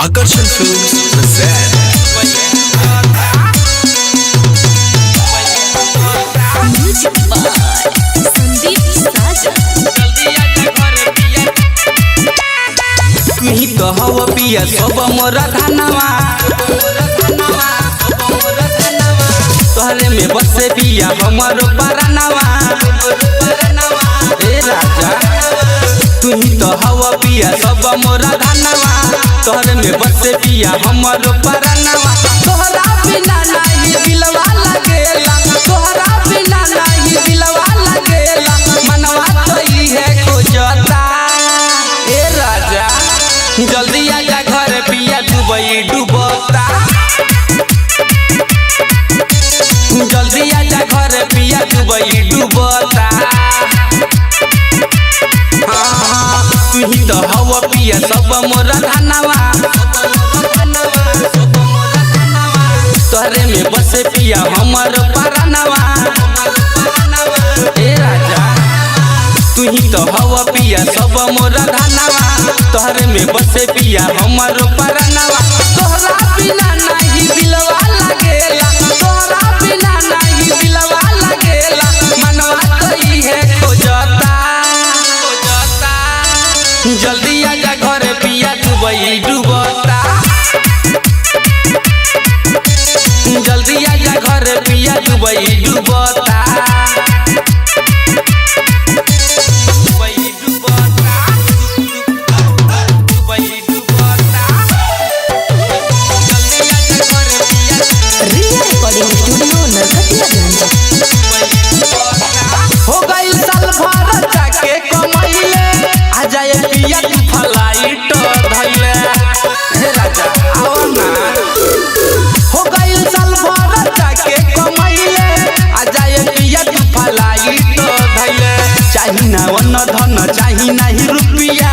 Akarshan Films present Music by Sandeep Sajan। तुही तो हव पिया सब मोरा धनवा तोहरे में बसे पिया हमारो परनवा ए राजा तुही तो हव पिया सब मोरा धनवा तोहरे में बसे पिया हमारो परनवा तोहरा बिना नहीं दिलवा लगेला तोहरा बिना नहीं दिलवा लगेला मनवा तो ई है खोजता ए राजा जल्दी आजा घर पिया दुबई डूबता जल्दी आजा घर पिया दुबई डूबता हाँ तुही तो हवा पिया सब मोरा धनवा तोहरे में बसे पिया हमर परनवा ए राजा तुही तो हवा पिया सब मोरा धनवा तोहरे में बसे पिया हमर परनवा तोहरा बिना नहीं दिलवा लगेला तोहरा बिना नहीं दिलवा लगेला मनवा तो ई है खोजता जल्दी आजा घर पिया दुबई डूबता जल्दी आजा घर पिया दुबई डूबता रिया रिकॉर्डिंग स्टूडियो नरकटियागंज। हो गई साल भर जाके कमैले आ जाए पिया तू फ्लाइट धइले हे राजा आओ ना हो गई साल भर जाके कमैले आ जाए पिया तू फ्लाइट धइले चाही ना वन धन चाही नहीं रुपया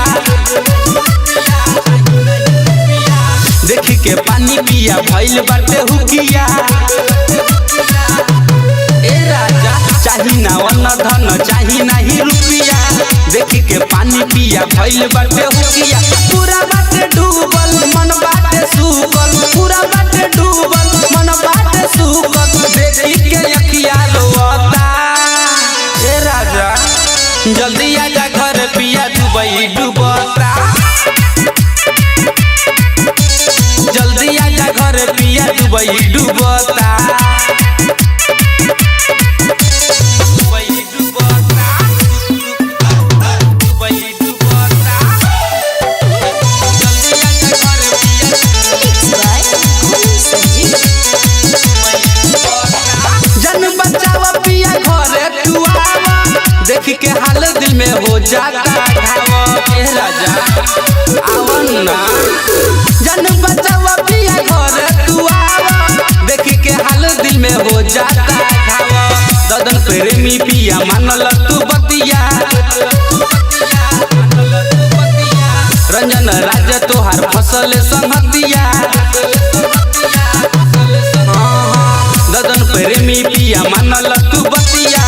देखी के पानी पिया भइल बाटे हुकिया ए राजा चाही ना वन धन चाही नहीं रुपया देखी के पानी पिया भइल बाटे हुकिया पूरा बाटे डूबल मन बाटे सूखल पूरा बाटे डूबल मन बाटे सूखल देखी के अखिया रोता ए राजा जल्दी आजा घर पिया दुबई डूबता जल्दी आजा घर पिया दुबई डूबता जन बचावा पिया घरे तू आवा देखी के हाल दिल में हो जाता घाव ए राजा आवन ना जन बचावा पिया घरे तू आवा देखी के हाल दिल में हो जाता घाव ददन प्रेमी पिया मानल तू बतिया रंजन राजा तोहार फसल संगतिया ददन प्रेमी पिया मानल तू बतिया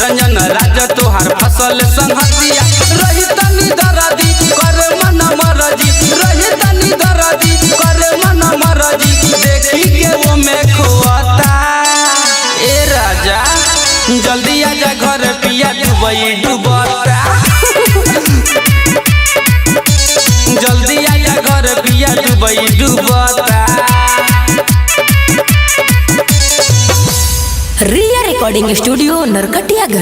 रंजन राजा तोहार फसल संगतिया रही तनी दरदी करे मन मरजी रही तनी दरदी करे मन मरजी देखी के वो में खोता ए राजा जल्दी आजा घर पिया दुबई डूबता जल्दी आजा घर पिया दुबई डूबता रिया रिकॉर्डिंग स्टूडियो नरकटियागंज।